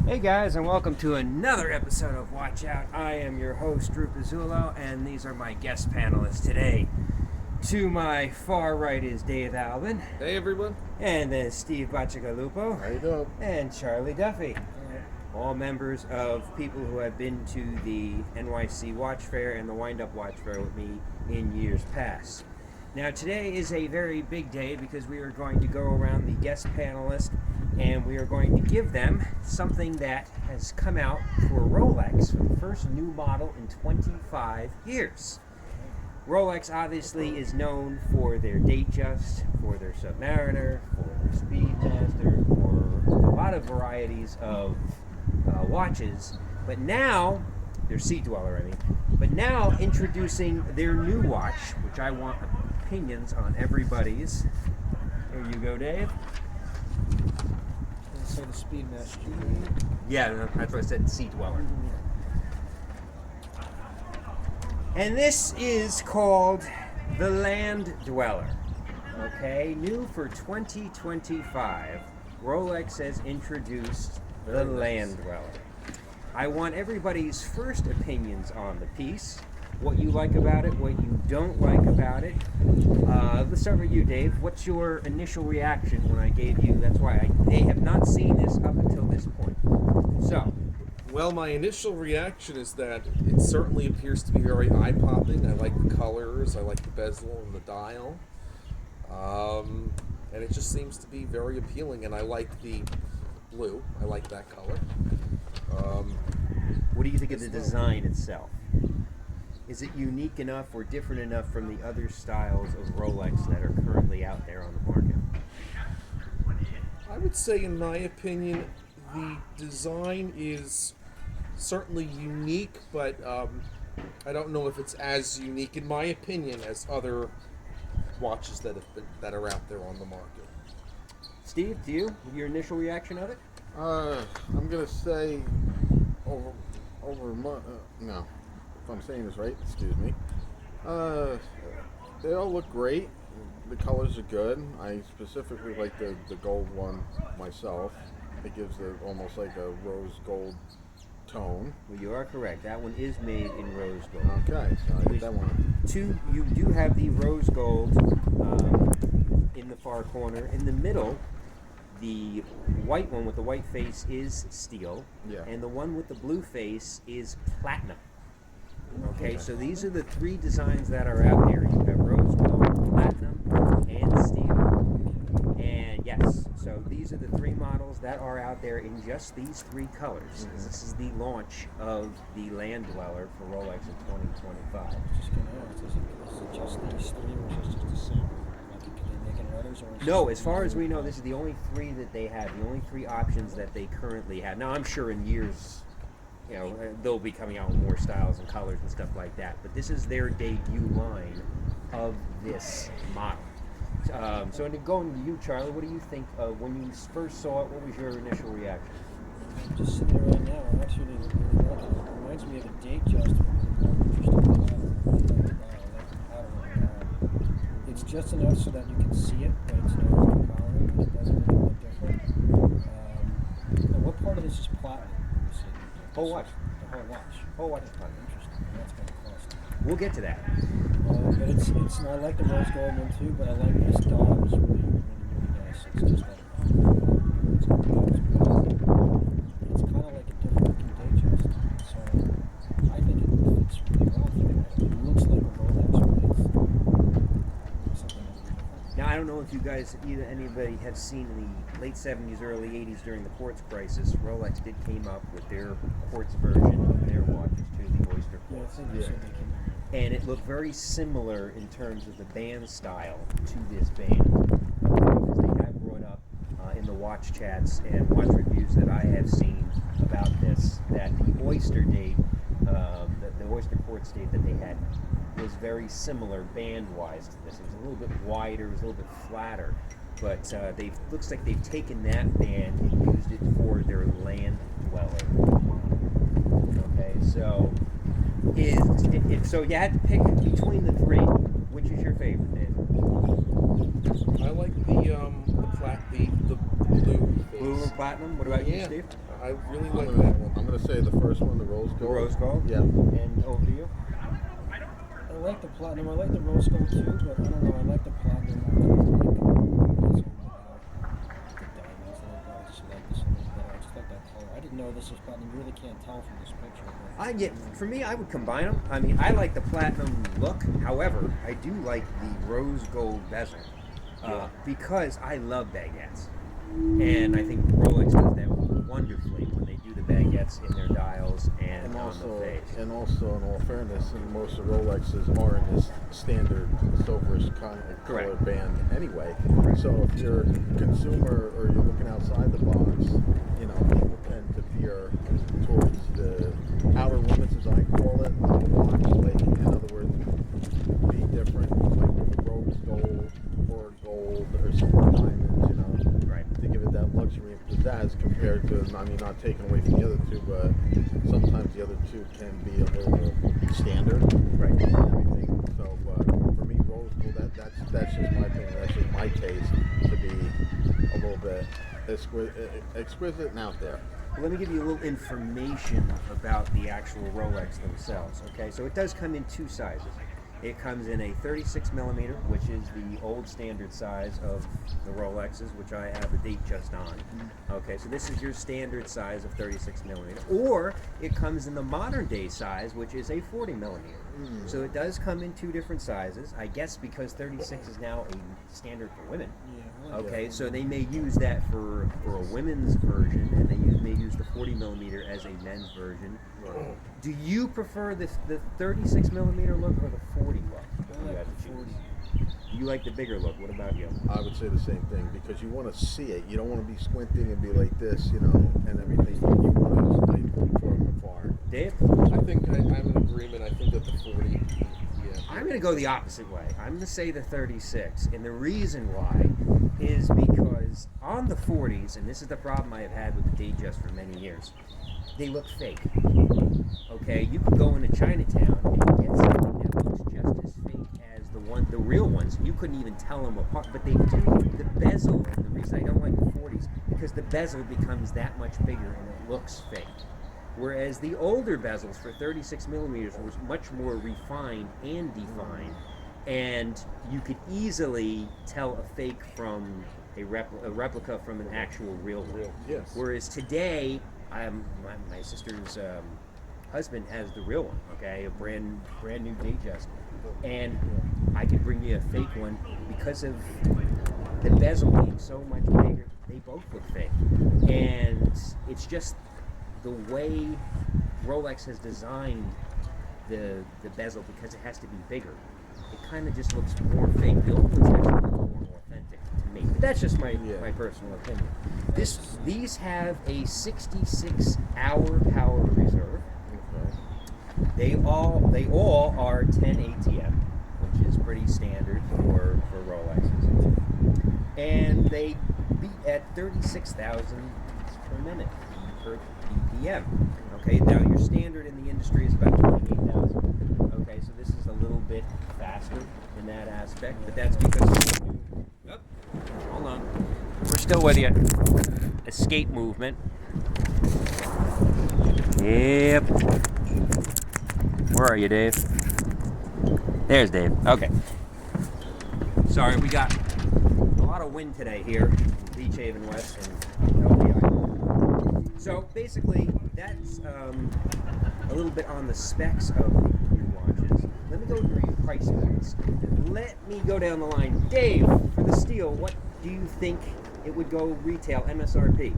Hey guys, and welcome to another episode of Watch Out. I am your host, Drew Pizzulo, and these are my guest panelists today. To my far right is Dave Alvin. Hey everyone. And then Steve Bacigalupo. How you doing? And Charlie Duffy. All members of people who have been to the NYC Watch Fair and the Wind Up Watch Fair with me in years past. Now today is a very big day because we are going to go around the guest panelists and we are going to give them something that has come out for Rolex for the first new model in 25 years. Rolex obviously is known for their Datejust, for their Submariner, for their Speedmaster, for a lot of varieties of watches, but now, their Sea Dweller I mean, but now introducing their new watch, which I want opinions on everybody's. Here you go, Dave. So the Speedmaster. Yeah, that's what I said, Sea Dweller. And this is called the Land Dweller. Okay, new for 2025. Rolex has introduced the Land Dweller. I want everybody's first opinions on the piece. What you like about it, what you don't like about it. Let's start with you, Dave. What's your initial reaction when I gave you, that's why they have not seen this up until this point. So. Well, my initial reaction is that it certainly appears to be very eye-popping. I like the colors, I like the bezel and the dial. And it just seems to be very appealing, and I like the blue. I like that color. What do you think of the design itself? Is it unique enough or different enough from the other styles of Rolex that are currently out there on the market? I would say, in my opinion, the design is certainly unique, but I don't know if it's as unique, in my opinion, as other watches that are out there on the market. Steve, do you? Your initial reaction of it? I'm gonna say no. If I'm saying this right, excuse me. They all look great. The colors are good. I specifically like the gold one myself. It gives almost like a rose gold tone. Well, you are correct. That one is made in rose gold. Okay, so I get that one. You do have the rose gold in the far corner. In the middle, the white one with the white face is steel, and the one with the blue face is platinum. Okay, so these are the three designs that are out there. You have rose gold, platinum, and steel. And yes, so these are the three models that are out there in just these three colors. This is the launch of the Land Dweller for Rolex in 2025. Just gonna ask, is it just these three, or is it just the same? Like, can they make any others? Or No, as far as we know, this is the only three that they have, the only three options that they currently have. Now, I'm sure in years, you know, they'll be coming out with more styles and colors and stuff like that, but this is their debut line of this model. So going to you, Charlie, what do you think when you first saw it? What was your initial reaction? I'm just sitting there right now. I actually really like it. It reminds me of a Datejust. It's just enough so that you can see it, but it's not overpowering. It doesn't really look different. And what part of this is platinum? Whole watch. The whole watch. Whole watch is platinum. Interesting. That's going to cost. We'll get to that. But it's I like the rose gold one too, but I like this dial. It's really nice. It's just like it's kind of like a different looking Datejust. So I think it fits really well for it. It looks like a Rolex, but it's something that's different. Now, I don't know if you guys, anybody have seen in the late 70s, early 80s during the quartz crisis, Rolex did came up with their quartz version of their watches too, the Oyster Yeah, I quartz. think you said they can. And it looked very similar in terms of the band style to this band. Because they have brought up in the watch chats and watch reviews that I have seen about this, that the Oyster date, the Oyster quartz date that they had was very similar band-wise to this. It was a little bit wider, it was a little bit flatter. But looks like they've taken that band and used it for their Land Dweller. Okay, so so you had to pick between the three. Which is your favorite, Dave? I like the blue face. Blue and platinum. What about you, Yeah, Steve? I really like that one. I'm gonna say the first one, the rose gold. The rose gold. Yeah. And over to you. I like the platinum. I like the rose gold too, but I don't know. I like the platinum. I like the diamonds. I just like this a little better. I just like that color. I didn't know this was platinum. You really can't tell from this picture. But For me, I would combine them. I mean, I like the platinum look. However, I do like the rose gold bezel because I love baguettes, and I think Rolex does that wonderfully when they do the baguettes in their dials and on the face. And also, in all fairness, and most of Rolexes are in this standard silverish kind of color Correct. band anyway. So if you're a consumer or you're looking outside the box, you know, people tend to veer towards the outer limits, as I call it, of the watch. Like, in other words, be different, like with a rose gold or gold or some diamonds, you know. Right. To give it that luxury and pizzazz compared to, I mean, not taking away from the other two, but sometimes the other two can be a little standard. Right. And everything. So, but for me, rose gold, that's just my opinion. That's just my taste to be a little bit exquisite and out there. Let me give you a little information about the actual Rolex themselves. Okay, so it does come in two sizes. It comes in a 36 millimeter, which is the old standard size of the Rolexes, which I have a date just on. Okay, so this is your standard size of 36 millimeter. Or it comes in the modern day size, which is a 40 millimeter. So it does come in two different sizes, I guess because 36 is now a standard for women. yeah, I like Okay, so they may use that for a women's version, and they may use the 40 millimeter as a men's version. Right. Do you prefer the 36 millimeter look or the 40 look? I You like have the to choose. 40. You like the bigger look. What about you? I would say the same thing because you want to see it. You don't want to be squinting and be like this, you know, and everything. You want to like from afar. Dave? I think I'm in agreement. I think that the 40. Yeah. I'm going to go the opposite way. I'm going to say the 36. And the reason why is because on the 40s, and this is the problem I have had with the Datejust for many years, they look fake. Okay, you could go into Chinatown and get something that looks just as fake as the real ones. You couldn't even tell them apart. But they do the bezel, and the reason I don't like the 40s because the bezel becomes that much bigger and it looks fake. Whereas the older bezels for 36 millimeters was much more refined and defined, and you could easily tell a fake from a replica from an actual real one. Yes. Whereas today, my sister's husband has the real one, okay, a brand new Datejust, and I could bring you a fake one because of the bezel being so much bigger. They both look fake, and it's just the way Rolex has designed the bezel because it has to be bigger. It kind of just looks more fake. The old ones actually look more authentic to me. But that's just my personal opinion. These have a 66-hour power reserve. Okay. They all are 10 ATM, which is pretty standard for Rolexes. And they beat at 36,000 per minute per BPM. Okay, now your standard in the industry is about 28,000. Okay, so this is a little bit faster in that aspect, but that's because hold on. We're still with you. Escape movement. Yep. Where are you, Dave? There's Dave. Okay. Sorry, we got a lot of wind today here in Beach Haven West and LBI. So basically, that's a little bit on the specs of the new watches. Let me go through your price points. Let me go down the line. Dave, for the steel, what do you think it would go retail MSRP?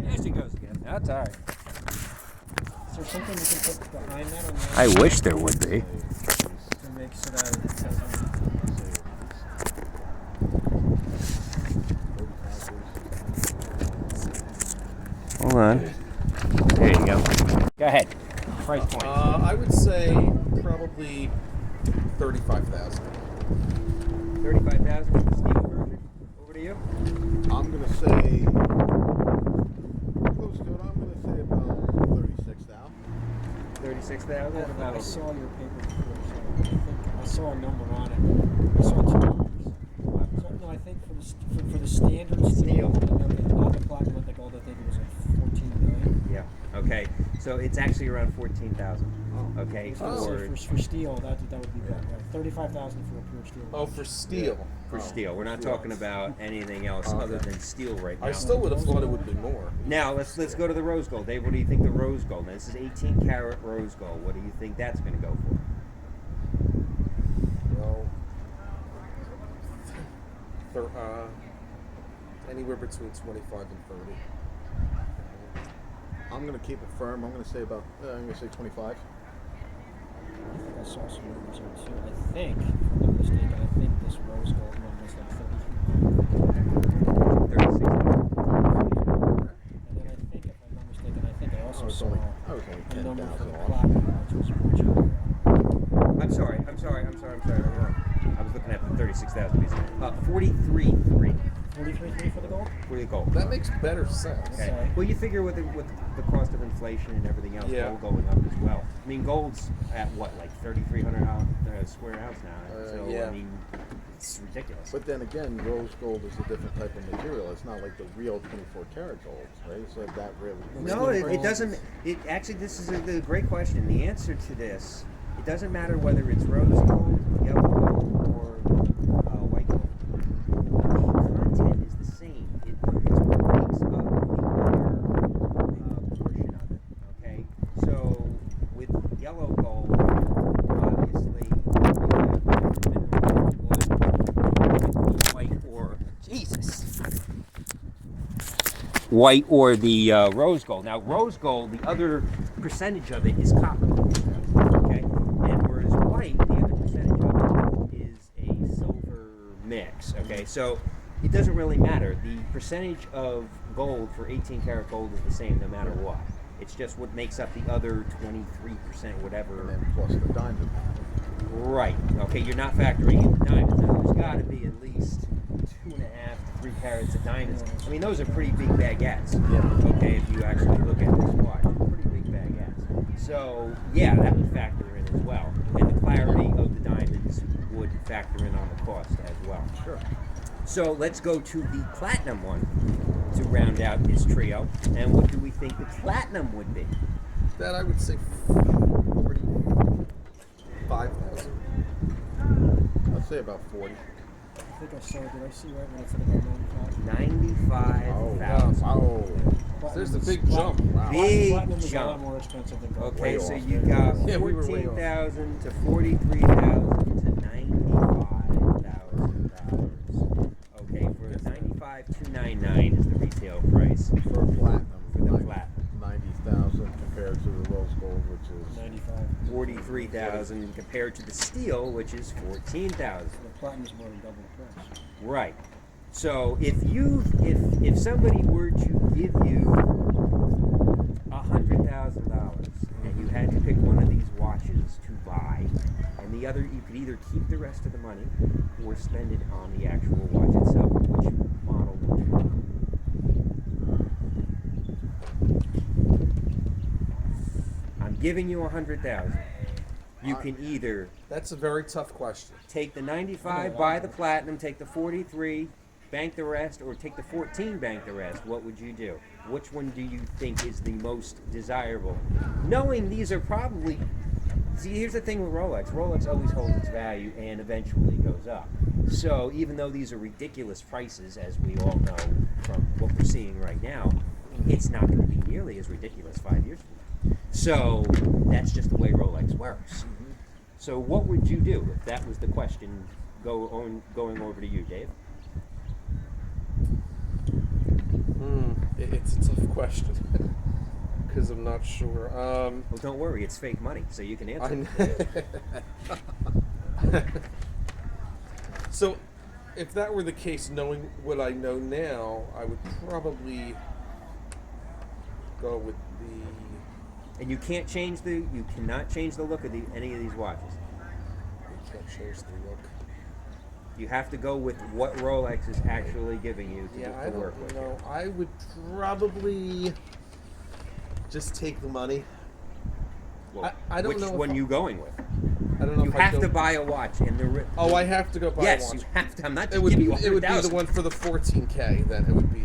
There she goes again. That's all right. Is there something you can put behind that on the I wish there would be. to make so that Hold on. There you go. Go ahead. Price point. I would say probably 35,000. 35,000 for the steel version. Over to you. I'm gonna say close to it. I'm gonna say about 36 now. 36,000. What about I over? saw your paper before, so I think I saw a number on it. I saw $2. think for the standard steel, not the platinum, but the gold, I think it was like 14 million. Yeah. Okay. So it's actually around 14,000. Okay. For steel, that would be about 35,000 for a pure steel. Oh, for steel. For steel. We're not talking about anything else other than steel right now. I still would have thought it would be more. Now let's go to the rose gold. Dave, what do you think the rose gold? Now, this is 18 karat rose gold. What do you think that's going to go for? Well, anywhere between 25 and 30. I'm going to keep it firm. I'm going to say 25. I saw some numbers there too. I think, if I'm not mistaken, I think this rose gold one was like 33. 36. And then I think, if I'm not mistaken, I also saw I was only a number for 10,000 the off. platinum, which was much higher. I'm sorry. I was looking at the 36,000 piece. 43.3 43.3 for the gold? for the gold. That makes better sense. Okay. Sorry. Well, you figure with the cost of inflation and everything else, Yeah. gold going up as well. I mean, gold's at what, like $3,300 square ounce now. So yeah. I mean, it's ridiculous. But then again, rose gold is a different type of material. It's not like the real 24 karat gold, right? So that really... No, it doesn't. It actually, this is a great question. The answer to this, it doesn't matter whether it's rose gold, yellow gold, or white gold. The content is the same. It's what makes up the other portion of it. Okay, so with yellow gold, obviously you have mineral wood, the white or white or the rose gold. Now, rose gold, the other percentage of it is copper. Okay, and whereas white, the other percentage of it is a silver mix. Okay, so it doesn't really matter. The percentage of gold for 18 karat gold is the same no matter what. It's just what makes up the other 23%, whatever. And then plus the diamond. Right. Okay, you're not factoring in the diamonds. Now, there's got to be at least 2.5 to 3 carats of diamonds. I mean, those are pretty big baguettes. Yeah. Okay, if you actually look at this watch, pretty big baguettes. So, yeah, that would factor in as well. And the clarity of the diamonds would factor in on the cost as well. Sure. So, let's go to the platinum one to round out this trio. And what do we think the platinum would be? That I would say 45,000. I'd say about 40. I think I saw, did I see right when I said about 95? 95,000. Oh. There's a big jump. Wow. Big Platinum is a lot jump. more expensive than gold. Okay, Way so off. you got Yeah, we were way off. 14,000 to 43,000 to $95,000. Okay, for 95,299 is the retail price For platinum. for the like platinum. 90,000 compared to the rose gold, which is 95. 43,000 compared to the steel, which is 14,000. So the platinum is more than double the price. Right. So if somebody were to give you $100,000 and you had to pick one of these watches to buy, and the other you could either keep the rest of the money or spend it on the actual watch itself, which model would you want? I'm giving you $100,000. You can either That's a very tough question. take the 95, buy the platinum, take the 43, bank the rest, or take the 14, bank the rest. What would you do? Which one do you think is the most desirable? Knowing these are probably... See, here's the thing with Rolex. Rolex always holds its value and eventually goes up. So even though these are ridiculous prices, as we all know from what we're seeing right now, it's not going to be nearly as ridiculous 5 years from now. So that's just the way Rolex works. So what would you do if that was the question going over to you, Dave? It's a tough question because I'm not sure. Well, don't worry, it's fake money, so you can answer. So, if that were the case, knowing what I know now, I would probably go with the. And you cannot change the look of any of these watches. I can't change the look. You have to go with what Rolex is actually giving you Yeah, I to work don't with. know. I would probably just take the money. Well, I don't which know if one I- you going with? I don't know You if I have to don't- buy a watch, and the Oh, I have to go buy yes, a watch. you have to. I'm not It just would giving be you it would be the 100,000. one for the 14K. Then it would be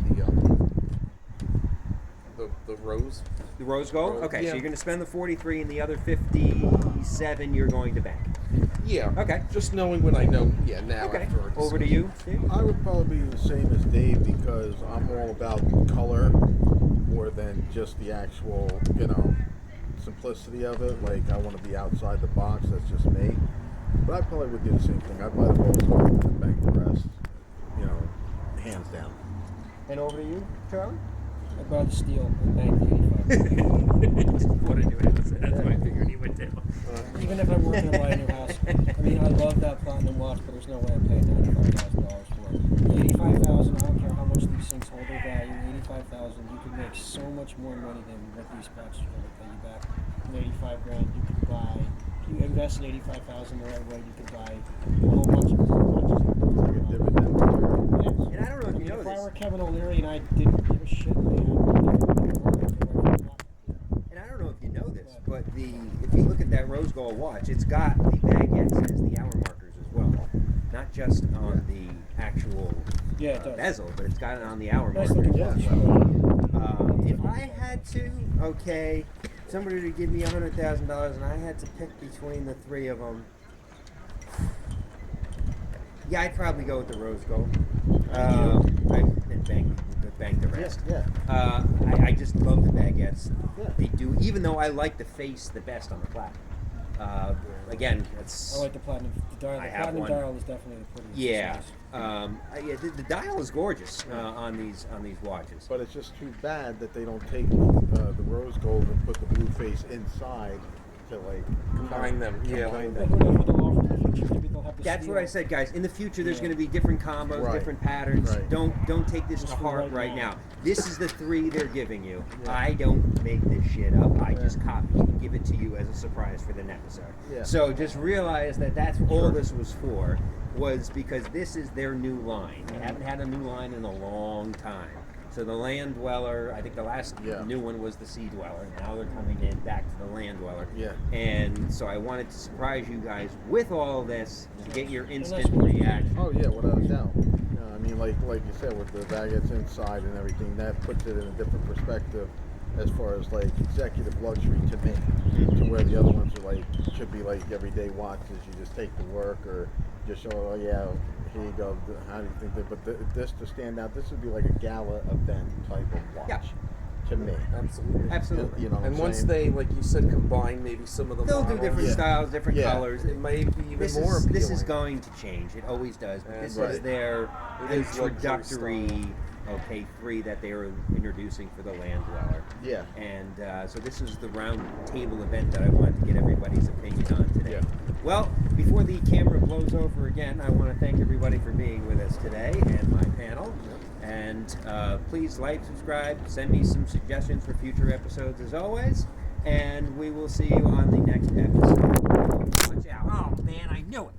the rose. The rose gold. Rose, Okay, yeah. so you're going to spend the 43, and the other 57 you're going to bank. Yeah. Okay. Just knowing what I know. Yeah. Now. Okay. After our Over to discussion. you, Steve. I would probably be the same as Dave because I'm all about color more than just the actual, simplicity of it. Like, I want to be outside the box. That's just me. But I probably would do the same thing. I'd buy the rose gold and bank the rest. Hands down. And over to you, Charlie. I'd rather steal and bank the 85. Just bought a new house. That's what I figured he would do. Even if I'm working to buy a new house. I mean, I love that platinum watch, but there's no way I'm paying $95,000 for it. $85,000, I don't care how much these things hold their value. $85,000, you could make so much more money than what these watches are going to pay you back. In 85 grand, you could buy. If you invest in 85,000 the right way, you could buy a whole bunch of watches. It's like a dividend return. Yes. And I don't know if I you mean, know if I this. were Kevin O'Leary and I didn't give a shit, And I don't know if you know this, but if you look at that rose gold watch, it's got the baguettes as the hour markers as well. Not just on the actual yeah, it does. bezel, but it's got it on the hour Nice markers looking as watch. well. If I had to, somebody to give me $100,000 and I had to pick between the three of them, yeah, I'd probably go with the rose gold. I'd bank the rest. Yeah. I just love the baguettes. Yeah. They do, even though I like the face the best on the platinum. Again, it's I like the platinum. The dial, I the have platinum one. dial is definitely the prettiest. yeah. It's nice. The dial is gorgeous on these watches. But it's just too bad that they don't take the rose gold and put the blue face inside to Combine them. Yeah. Combine But them. who knows what they'll offer in the future? Maybe they'll have the That's steel. what I said, guys. In the future, there's Yeah. going to be different combos, Right. different patterns. Right. Don't take this Just to for heart right right now. now. This is the three they're giving you. Yeah. I don't make this shit up. I just copy and give it to you as a surprise for the next episode. Yeah. So just realize that that's all this was for, was because this is their new line. They haven't had a new line in a long time. So the Land Dweller, I think the last Yeah. new one was the Sea Dweller. Now they're coming in back to the Land Dweller. Yeah. And so I wanted to surprise you guys with all this to get your instant that's what- reaction. Oh yeah, without a doubt. I mean, like you said, with the baguettes inside and everything, that puts it in a different perspective as far as like executive luxury to me, to where the other ones are like should be like everyday watches. You just take to work or just show, oh yeah, here you go. How do you think that? But this to stand out, this would be like a gala event type of watch Yeah. to me. Absolutely. Absolutely. You know what And I'm once saying? they, like you said, combine maybe some of the They'll do models, different Yeah. styles, different Yeah. colors. it may be even This more is, appealing. this is going to change. It always does. But this Right. is their It is luxury introductory, style. three that they were introducing for the Land Dweller. Yeah. And so this is the round table event that I wanted to get everybody's opinion on today. Yeah. Well, before the camera blows over again, I want to thank everybody for being with us today and my panel. And please like, subscribe, send me some suggestions for future episodes as always. And we will see you on the next episode. Watch out. Oh, man, I knew it.